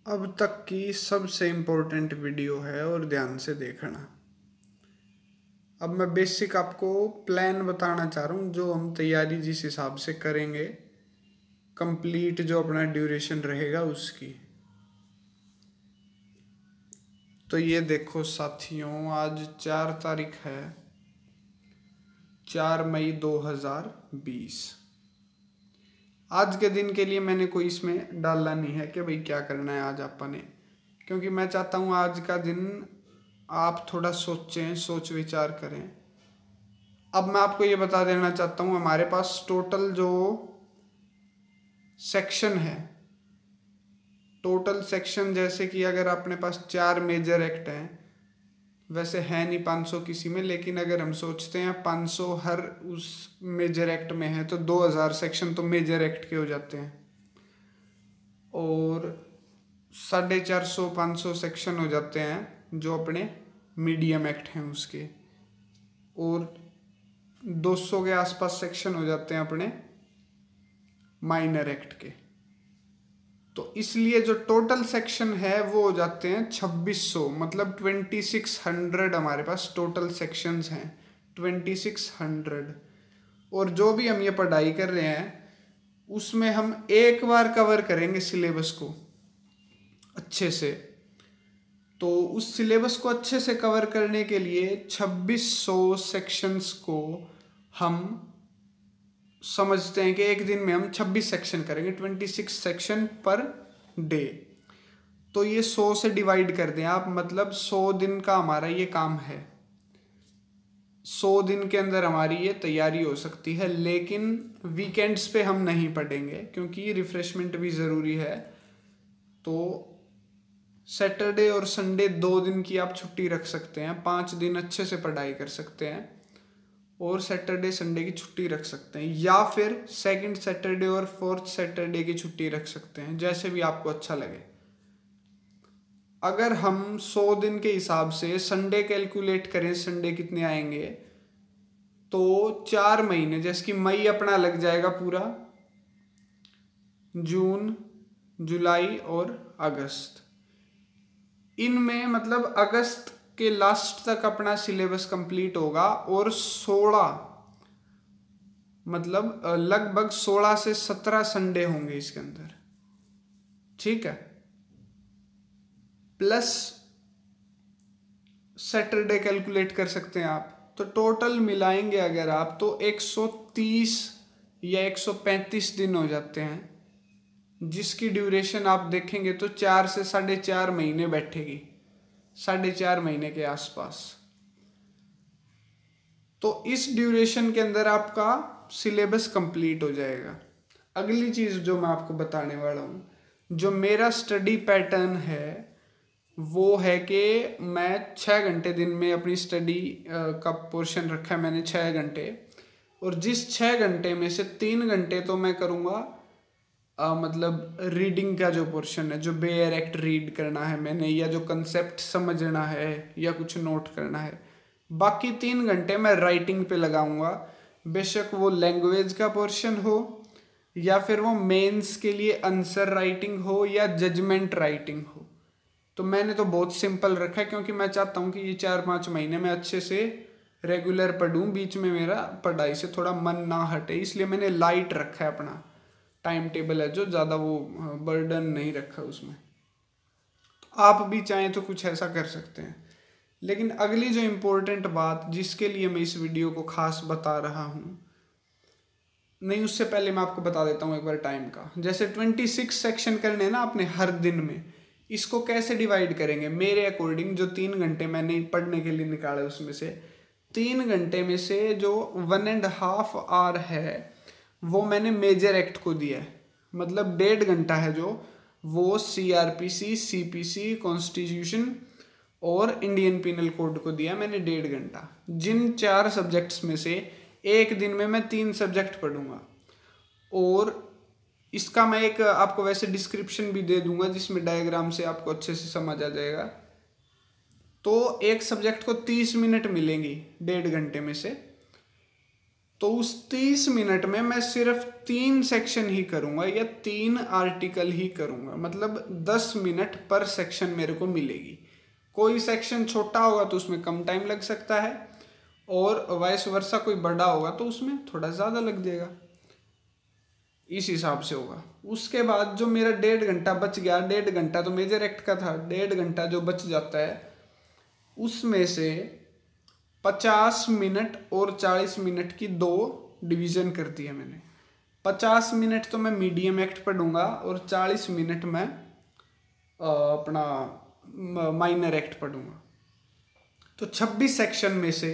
अब तक की सबसे इम्पोर्टेंट वीडियो है और ध्यान से देखना। अब मैं बेसिक आपको प्लान बताना चाह रहा हूँ जो हम तैयारी जिस हिसाब से करेंगे, कंप्लीट जो अपना ड्यूरेशन रहेगा उसकी। तो ये देखो साथियों, आज 4 तारीख है, 4 मई 2020। आज के दिन के लिए मैंने कोई इसमें डालना नहीं है कि भाई क्या करना है आज आपने, क्योंकि मैं चाहता हूँ आज का दिन आप थोड़ा सोचें, सोच विचार करें। अब मैं आपको ये बता देना चाहता हूँ, हमारे पास टोटल जो सेक्शन है, टोटल सेक्शन जैसे कि अगर अपने पास 4 मेजर एक्ट हैं, वैसे है नहीं 500 किसी में, लेकिन अगर हम सोचते हैं 500 हर उस मेजर एक्ट में है तो 2000 सेक्शन तो मेजर एक्ट के हो जाते हैं, और 450 500 सेक्शन हो जाते हैं जो अपने मीडियम एक्ट हैं उसके, और 200 के आसपास सेक्शन हो जाते हैं अपने माइनर एक्ट के। तो इसलिए जो टोटल सेक्शन है वो हो जाते हैं 2600, मतलब 2600 हमारे पास टोटल सेक्शंस हैं, 2600। और जो भी हम ये पढ़ाई कर रहे हैं उसमें हम एक बार कवर करेंगे सिलेबस को अच्छे से। तो उस सिलेबस को अच्छे से कवर करने के लिए 2600 सेक्शंस को हम समझते हैं कि एक दिन में हम 26 सेक्शन करेंगे, 26 सेक्शन पर डे। तो ये 100 से डिवाइड कर दें आप, मतलब 100 दिन का हमारा ये काम है। 100 दिन के अंदर हमारी ये तैयारी हो सकती है, लेकिन वीकेंड्स पे हम नहीं पढ़ेंगे क्योंकि रिफ्रेशमेंट भी ज़रूरी है। तो सैटरडे और संडे 2 दिन की आप छुट्टी रख सकते हैं, 5 दिन अच्छे से पढ़ाई कर सकते हैं, और सैटरडे संडे की छुट्टी रख सकते हैं, या फिर सेकंड सैटरडे और फोर्थ सैटरडे की छुट्टी रख सकते हैं, जैसे भी आपको अच्छा लगे। अगर हम 100 दिन के हिसाब से संडे कैलकुलेट करें, संडे कितने आएंगे, तो 4 महीने, जैसे कि मई अपना लग जाएगा पूरा, जून, जुलाई और अगस्त, इनमें मतलब अगस्त के लास्ट तक अपना सिलेबस कंप्लीट होगा, और 16 मतलब लगभग 16 से 17 संडे होंगे इसके अंदर, ठीक है, प्लस सैटरडे कैलकुलेट कर सकते हैं आप। तो टोटल मिलाएंगे अगर आप तो 130 या 135 दिन हो जाते हैं, जिसकी ड्यूरेशन आप देखेंगे तो 4 से 4.5 महीने बैठेगी, 4.5 महीने के आसपास। तो इस ड्यूरेशन के अंदर आपका सिलेबस कंप्लीट हो जाएगा। अगली चीज़ जो मैं आपको बताने वाला हूँ, जो मेरा स्टडी पैटर्न है वो है कि मैं 6 घंटे दिन में अपनी स्टडी का पोर्शन रखा है मैंने, 6 घंटे, और जिस 6 घंटे में से 3 घंटे तो मैं करूँगा मतलब रीडिंग का जो पोर्शन है, जो बेयर एक्ट रीड करना है मैंने, या जो कंसेप्ट समझना है या कुछ नोट करना है। बाकी 3 घंटे मैं राइटिंग पे लगाऊंगा, बेशक वो लैंग्वेज का पोर्शन हो, या फिर वो मेंस के लिए आंसर राइटिंग हो, या जजमेंट राइटिंग हो। तो मैंने तो बहुत सिंपल रखा है, क्योंकि मैं चाहता हूँ कि ये 4-5 महीने में अच्छे से रेगुलर पढूं, बीच में मेरा पढ़ाई से थोड़ा मन ना हटे, इसलिए मैंने लाइट रखा है, अपना टाइम टेबल है जो, ज़्यादा वो बर्डन नहीं रखा उसमें। तो आप भी चाहें तो कुछ ऐसा कर सकते हैं। लेकिन अगली जो इम्पोर्टेंट बात जिसके लिए मैं इस वीडियो को खास बता रहा हूँ, नहीं उससे पहले मैं आपको बता देता हूँ एक बार टाइम का। जैसे 26 सेक्शन करने हैं ना आपने हर दिन में, इसको कैसे डिवाइड करेंगे मेरे अकॉर्डिंग, जो 3 घंटे मैंने पढ़ने के लिए निकाले उसमें से 3 घंटे में से जो 1.5 आवर है वो मैंने मेजर एक्ट को दिया है, मतलब 1.5 घंटा है जो, वो CRPC, CPC, कॉन्स्टिट्यूशन और इंडियन पिनल कोड को दिया मैंने 1.5 घंटा। जिन 4 सब्जेक्ट्स में से एक दिन में मैं 3 सब्जेक्ट पढ़ूंगा, और इसका मैं एक आपको वैसे डिस्क्रिप्शन भी दे दूंगा जिसमें डायग्राम से आपको अच्छे से समझ आ जाएगा। तो एक सब्जेक्ट को 30 मिनट मिलेंगी 1.5 घंटे में से, तो उस 30 मिनट में मैं सिर्फ 3 सेक्शन ही करूँगा या 3 आर्टिकल ही करूँगा, मतलब 10 मिनट पर सेक्शन मेरे को मिलेगी। कोई सेक्शन छोटा होगा तो उसमें कम टाइम लग सकता है, और वाइस वर्सा कोई बड़ा होगा तो उसमें थोड़ा ज़्यादा लग जाएगा, इस हिसाब से होगा। उसके बाद जो मेरा 1.5 घंटा बच गया, 1.5 घंटा तो मेजर एक्ट का था, 1.5 घंटा जो बच जाता है उसमें से 50 मिनट और 40 मिनट की 2 डिवीज़न कर दिया मैंने। 50 मिनट तो मैं मीडियम एक्ट पढ़ूंगा और 40 मिनट मैं अपना माइनर एक्ट पढ़ूंगा। तो 26 सेक्शन में से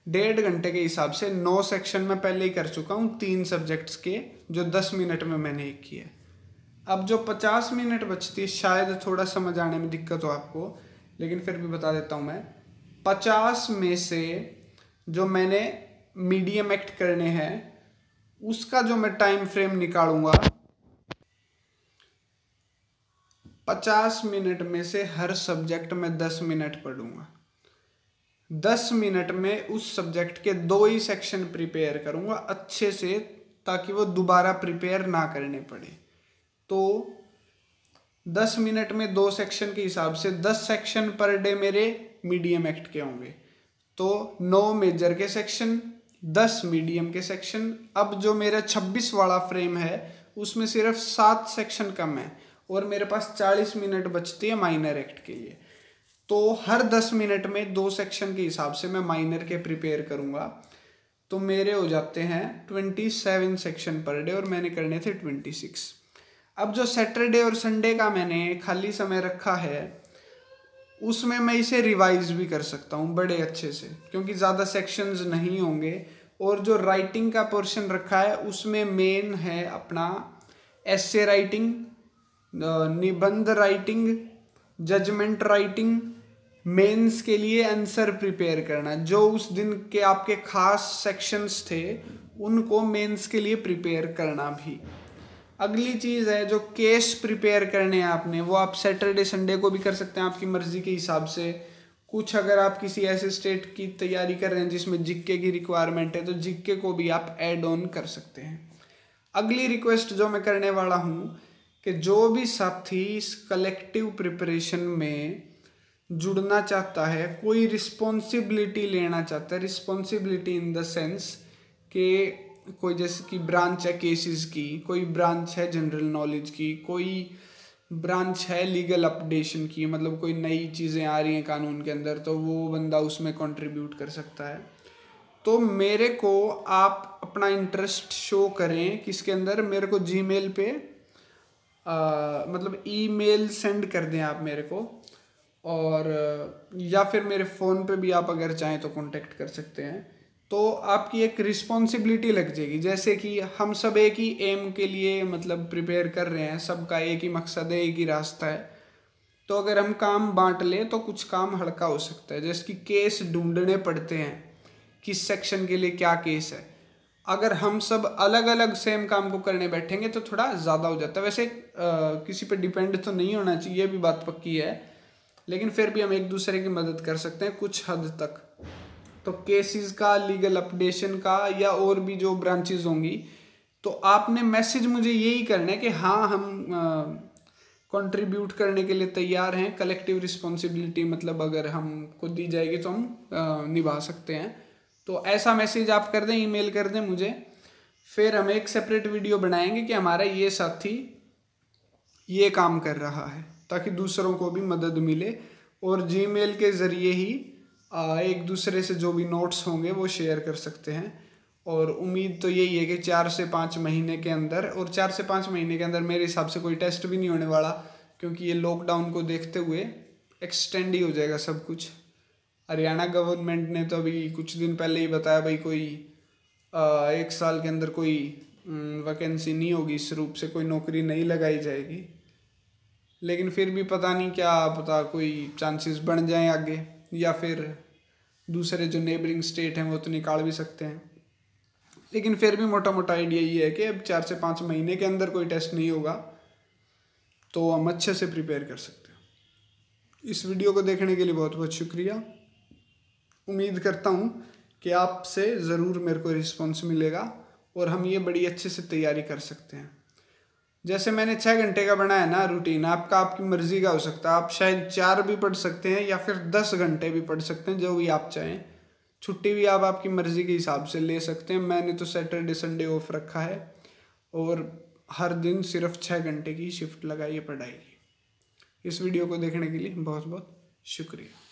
1.5 घंटे के हिसाब से 9 सेक्शन मैं पहले ही कर चुका हूँ 3 सब्जेक्ट्स के, जो 10 मिनट में मैंने एक किया। अब जो 50 मिनट बचती है, शायद थोड़ा समझ आने में दिक्कत हो आपको, लेकिन फिर भी बता देता हूँ मैं। 50 में से जो मैंने मीडियम एक्ट करने हैं उसका जो मैं टाइम फ्रेम निकालूंगा, 50 मिनट में से हर सब्जेक्ट में 10 मिनट पढ़ूंगा। 10 मिनट में उस सब्जेक्ट के 2 ही सेक्शन प्रिपेयर करूंगा अच्छे से, ताकि वो दोबारा प्रिपेयर ना करने पड़े। तो 10 मिनट में 2 सेक्शन के हिसाब से 10 सेक्शन पर डे मेरे मीडियम एक्ट के होंगे। तो 9 मेजर के सेक्शन, 10 मीडियम के सेक्शन। अब जो मेरा 26 वाला फ्रेम है उसमें सिर्फ 7 सेक्शन कम है और मेरे पास 40 मिनट बचती है माइनर एक्ट के लिए। तो हर 10 मिनट में 2 सेक्शन के हिसाब से मैं माइनर के प्रिपेयर करूँगा, तो मेरे हो जाते हैं 27 सेक्शन पर डे, और मैंने करने थे 26। अब जो सैटरडे और संडे का मैंने खाली समय रखा है उसमें मैं इसे रिवाइज भी कर सकता हूँ बड़े अच्छे से, क्योंकि ज़्यादा सेक्शंस नहीं होंगे। और जो राइटिंग का पोर्शन रखा है उसमें मेन है अपना एसे राइटिंग, निबंध राइटिंग, जजमेंट राइटिंग, मेंस के लिए आंसर प्रिपेयर करना। जो उस दिन के आपके खास सेक्शंस थे उनको मेंस के लिए प्रिपेयर करना भी। अगली चीज़ है जो केस प्रिपेयर करने हैं आपने, वो आप सैटरडे संडे को भी कर सकते हैं आपकी मर्जी के हिसाब से। कुछ अगर आप किसी ऐसे स्टेट की तैयारी कर रहे हैं जिसमें जीके की रिक्वायरमेंट है तो जीके को भी आप ऐड ऑन कर सकते हैं। अगली रिक्वेस्ट जो मैं करने वाला हूँ कि जो भी साथी इस कलेक्टिव प्रिपरेशन में जुड़ना चाहता है, कोई रिस्पॉन्सिबिलिटी लेना चाहता है, रिस्पॉन्सिबिलिटी इन द सेंस कि कोई जैसे कि ब्रांच है केसेस की, कोई ब्रांच है जनरल नॉलेज की, कोई ब्रांच है लीगल अपडेशन की, मतलब कोई नई चीज़ें आ रही हैं कानून के अंदर तो वो बंदा उसमें कंट्रीब्यूट कर सकता है। तो मेरे को आप अपना इंटरेस्ट शो करें किसके अंदर, मेरे को जीमेल पे मतलब ईमेल सेंड कर दें आप मेरे को, और या फिर मेरे फ़ोन पे भी आप अगर चाहें तो कांटेक्ट कर सकते हैं। तो आपकी एक रिस्पॉन्सिबिलिटी लग जाएगी, जैसे कि हम सब एक ही एम के लिए मतलब प्रिपेयर कर रहे हैं, सबका एक ही मकसद है, एक ही रास्ता है। तो अगर हम काम बांट लें तो कुछ काम हल्का हो सकता है, जैसे कि केस ढूंढने पड़ते हैं किस सेक्शन के लिए क्या केस है। अगर हम सब अलग अलग सेम काम को करने बैठेंगे तो थोड़ा ज़्यादा हो जाता है। वैसे किसी पे डिपेंड तो नहीं होना चाहिए, ये भी बात पक्की है, लेकिन फिर भी हम एक दूसरे की मदद कर सकते हैं कुछ हद तक। तो केसेस का, लीगल अपडेशन का या और भी जो ब्रांचेस होंगी, तो आपने मैसेज मुझे यही करना है कि हाँ हम कंट्रीब्यूट करने के लिए तैयार हैं। कलेक्टिव रिस्पॉन्सिबिलिटी मतलब अगर हमको दी जाएगी तो हम निभा सकते हैं। तो ऐसा मैसेज आप कर दें, ईमेल कर दें मुझे, फिर हम एक सेपरेट वीडियो बनाएंगे कि हमारा ये साथी ये काम कर रहा है, ताकि दूसरों को भी मदद मिले। और जीमेल के ज़रिए ही एक दूसरे से जो भी नोट्स होंगे वो शेयर कर सकते हैं। और उम्मीद तो यही है कि 4 से 5 महीने के अंदर, और 4 से 5 महीने के अंदर मेरे हिसाब से कोई टेस्ट भी नहीं होने वाला, क्योंकि ये लॉकडाउन को देखते हुए एक्सटेंड ही हो जाएगा सब कुछ। हरियाणा गवर्नमेंट ने तो अभी कुछ दिन पहले ही बताया भाई कोई 1 साल के अंदर कोई वैकेंसी नहीं होगी, इस रूप से कोई नौकरी नहीं लगाई जाएगी। लेकिन फिर भी पता नहीं, क्या पता कोई चांसेस बन जाएं आगे, या फिर दूसरे जो नेबरिंग स्टेट हैं वो तो निकाल भी सकते हैं। लेकिन फिर भी मोटा मोटा आइडिया ये है कि अब 4 से 5 महीने के अंदर कोई टेस्ट नहीं होगा तो हम अच्छे से प्रिपेयर कर सकते हैं। इस वीडियो को देखने के लिए बहुत बहुत शुक्रिया। उम्मीद करता हूँ कि आपसे ज़रूर मेरे को रिस्पॉन्स मिलेगा और हम ये बड़ी अच्छे से तैयारी कर सकते हैं। जैसे मैंने 6 घंटे का बनाया ना रूटीन, आपका आपकी मर्ज़ी का हो सकता है। आप शायद 4 भी पढ़ सकते हैं या फिर 10 घंटे भी पढ़ सकते हैं, जो भी आप चाहें। छुट्टी भी आप आपकी मर्ज़ी के हिसाब से ले सकते हैं। मैंने तो सैटरडे संडे ऑफ रखा है और हर दिन सिर्फ 6 घंटे की शिफ्ट लगाई है पढ़ाई की। इस वीडियो को देखने के लिए बहुत बहुत शुक्रिया।